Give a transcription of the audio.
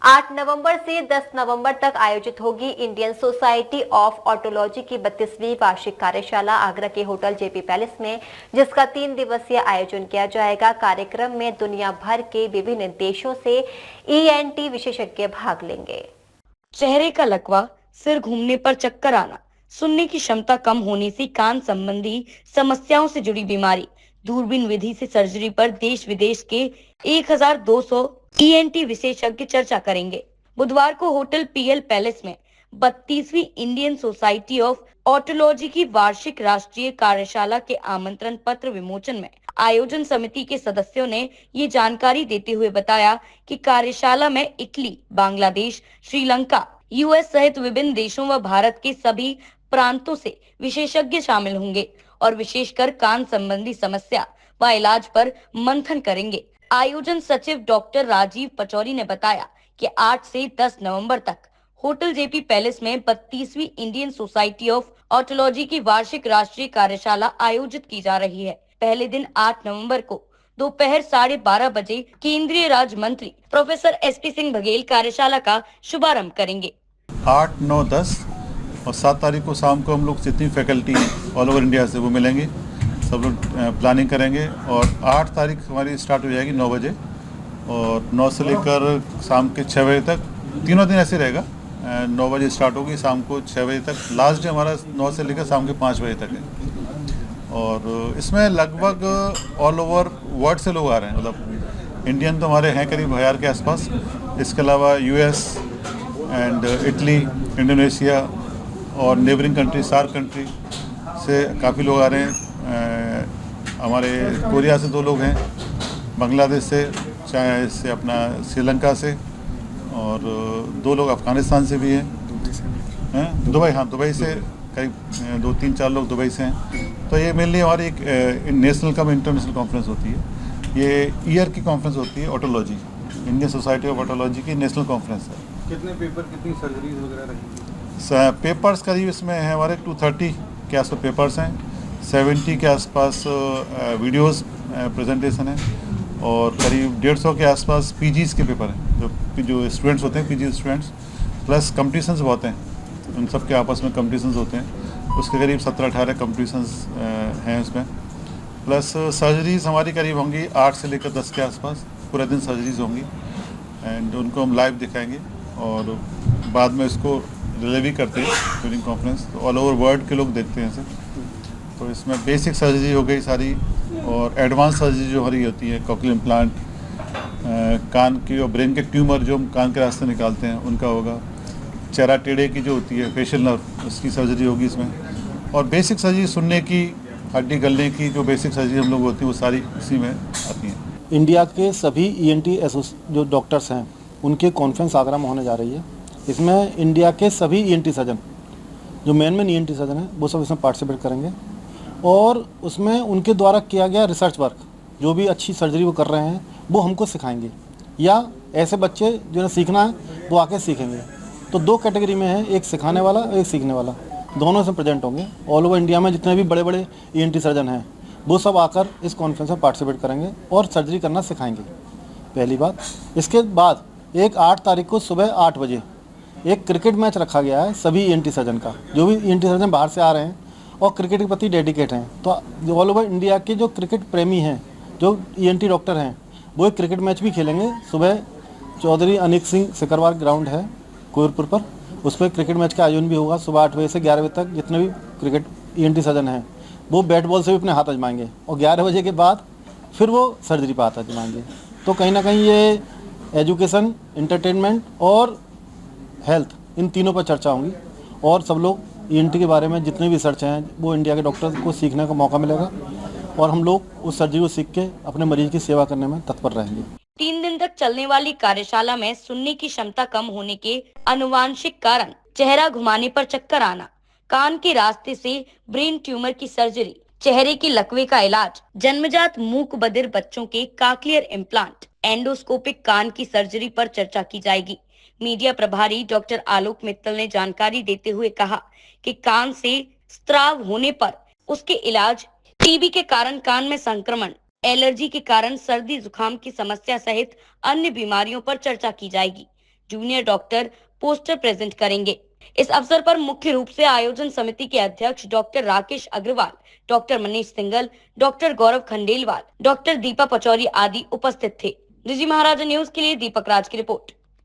8 नवंबर से 10 नवंबर तक आयोजित होगी इंडियन सोसाइटी ऑफ ऑटोलॉजी की 32वीं वार्षिक कार्यशाला आगरा के होटल जेपी पैलेस में, जिसका 3 दिवसीय आयोजन किया जाएगा। कार्यक्रम में दुनिया भर के विभिन्न देशों से ईएनटी विशेषज्ञ भाग लेंगे। चेहरे का लकवा, सिर घूमने पर चक्कर आना, सुनने की क्षमता कम होने से कान संबंधी समस्याओं से जुड़ी बीमारी, दूरबीन विधि से सर्जरी पर देश विदेश के 1200 ईएनटी विशेषज्ञ चर्चा करेंगे। बुधवार को होटल पीएल पैलेस में 32वीं इंडियन सोसाइटी ऑफ ऑटोलॉजी की वार्षिक राष्ट्रीय कार्यशाला के आमंत्रण पत्र विमोचन में आयोजन समिति के सदस्यों ने ये जानकारी देते हुए बताया कि कार्यशाला में इटली, बांग्लादेश, श्रीलंका, यूएस सहित विभिन्न देशों व भारत के सभी प्रांतों से विशेषज्ञ शामिल होंगे और विशेषकर कान संबंधी समस्या व इलाज पर मंथन करेंगे। आयोजन सचिव डॉक्टर राजीव पचौरी ने बताया कि 8 से 10 नवंबर तक होटल जेपी पैलेस में 32वीं इंडियन सोसाइटी ऑफ ऑटोलॉजी की वार्षिक राष्ट्रीय कार्यशाला आयोजित की जा रही है। पहले दिन 8 नवंबर को दोपहर 12:30 बजे केंद्रीय राज्य मंत्री प्रोफेसर एसपी सिंह बघेल कार्यशाला का शुभारंभ करेंगे। 8, 9, 10 और 7 तारीख को शाम को हम लोग जितनी फैकल्टी ऑल ओवर इंडिया से वो मिलेंगे, सब लोग प्लानिंग करेंगे और 8 तारीख हमारी स्टार्ट हो जाएगी 9 बजे और 9 से लेकर शाम के 6 बजे तक, तीनों दिन ऐसे रहेगा। 9 बजे स्टार्ट होगी, शाम को 6 बजे तक। लास्ट डे हमारा 9 से लेकर शाम के 5 बजे तक है और इसमें लगभग ऑल ओवर वर्ल्ड से लोग आ रहे हैं। मतलब इंडियन तो हमारे हैं करीब 1000 के आसपास, इसके अलावा यूएस एंड इटली, इंडोनेशिया और नेबरिंग कंट्री, सार्क कंट्री से काफ़ी लोग आ रहे हैं। हमारे कोरिया से 2 लोग हैं, बांग्लादेश से अपना श्रीलंका से और 2 लोग अफ़गानिस्तान से भी हैं। दुबई से करीब 2, 3, 4 लोग दुबई से हैं। तो ये मेनली हमारी एक नेशनल कम इंटरनेशनल कॉन्फ्रेंस होती है। ये ईयर की कॉन्फ्रेंस होती है ऑटोलॉजी, इंडियन सोसाइटी ऑफ ऑटोलॉजी की नेशनल कॉन्फ्रेंस है। कितने पेपर, कितनी सर्जरीज वगैरह रहेंगी? पेपर्स करीब इसमें हैं हमारे 230 के आसपास पेपर्स हैं, 70 के आसपास वीडियोस प्रेजेंटेशन है और करीब 150 के आसपास पीजीज के पेपर हैं, जो स्टूडेंट्स होते हैं, पीजी स्टूडेंट्स, प्लस कंपटीशंस बहुत हैं, उन सब के आपस में कंपटीशंस होते हैं। उसके करीब 17-18 कंपटीशंस हैं उसमें। प्लस सर्जरीज हमारी करीब होंगी 8 से लेकर 10 के आसपास, पूरे दिन सर्जरीज होंगी एंड उनको हम लाइव दिखाएंगे और बाद में इसको रिले भी करते हैं ड्यूरिंग कॉन्फ्रेंस। तो ऑल ओवर वर्ल्ड के लोग देखते हैं इसे। तो इसमें बेसिक सर्जरी हो गई सारी और एडवांस सर्जरी जो हमारी होती है, कॉक्लियर इम्प्लांट, कान की और ब्रेन के ट्यूमर जो हम कान के रास्ते निकालते हैं उनका होगा, चेहरा टेढ़े की जो होती है फेशियल नर्व, उसकी सर्जरी होगी इसमें, और बेसिक सर्जरी सुनने की, हड्डी गलने की जो बेसिक सर्जरी हम लोग होती है वो सारी इसी में आती हैं। इंडिया के सभी ईएनटी जो डॉक्टर्स हैं उनकी कॉन्फ्रेंस आगरा में होने जा रही है। इसमें इंडिया के सभी ईएनटी सर्जन, जो मेन ईएनटी सर्जन हैं, वो सब इसमें पार्टिसिपेट करेंगे और उसमें उनके द्वारा किया गया रिसर्च वर्क, जो भी अच्छी सर्जरी वो कर रहे हैं वो हमको सिखाएंगे, या ऐसे बच्चे जिन्हें सीखना है वो आके सीखेंगे। तो 2 कैटेगरी में है, एक सिखाने वाला और एक सीखने वाला, दोनों से प्रेजेंट होंगे। ऑल ओवर इंडिया में जितने भी बड़े बड़े ईएनटी सर्जन हैं वो सब आकर इस कॉन्फ्रेंस में पार्टिसिपेट करेंगे और सर्जरी करना सिखाएंगे, पहली बात। इसके बाद 8 तारीख को सुबह 8 बजे एक क्रिकेट मैच रखा गया है सभी ईएनटी सर्जन का, जो भी ईएनटी सर्जन बाहर से आ रहे हैं और क्रिकेट के प्रति डेडिकेट हैं। तो ऑल ओवर इंडिया के जो क्रिकेट प्रेमी हैं, जो ईएनटी डॉक्टर हैं, वो एक क्रिकेट मैच भी खेलेंगे। सुबह चौधरी अनिक सिंह सिकरवार ग्राउंड है कोयरपुर पर, उस पर क्रिकेट मैच का आयोजन भी होगा सुबह 8 बजे से 11 बजे तक। जितने भी क्रिकेट ईएनटी सर्जन हैं वो बैट बॉल से भी अपने हाथ आजमाएंगे और 11 बजे के बाद फिर वो सर्जरी पर हाथ आजमाएंगे। तो कहीं ना कहीं ये एजुकेशन, इंटरटेनमेंट और हेल्थ, इन तीनों पर चर्चा होंगी और सब लोग ईएनटी के बारे में जितने भी रिसर्च हैं वो इंडिया के डॉक्टर्स को सीखने का मौका मिलेगा और हम लोग उस सर्जरी को सीख के अपने मरीज की सेवा करने में तत्पर रहेंगे। 3 दिन तक चलने वाली कार्यशाला में सुनने की क्षमता कम होने के अनुवांशिक कारण, चेहरा घुमाने पर चक्कर आना, कान के रास्ते से ब्रेन ट्यूमर की सर्जरी, चेहरे के लकवे का इलाज, जन्मजात मूक बधिर बच्चों के कॉक्लियर इम्प्लांट, एंडोस्कोपिक कान की सर्जरी पर चर्चा की जाएगी। मीडिया प्रभारी डॉक्टर आलोक मित्तल ने जानकारी देते हुए कहा कि कान से स्त्राव होने पर उसके इलाज, टीबी के कारण कान में संक्रमण, एलर्जी के कारण सर्दी जुकाम की समस्या सहित अन्य बीमारियों पर चर्चा की जाएगी। जूनियर डॉक्टर पोस्टर प्रेजेंट करेंगे। इस अवसर पर मुख्य रूप से आयोजन समिति के अध्यक्ष doctor Rakesh Agarwal, doctor Manish Singhal, doctor Gaurav Khandelwal, doctor Deepa Pachauri आदि उपस्थित थे। रिजी महाराजा न्यूज के लिए दीपक राज की रिपोर्ट।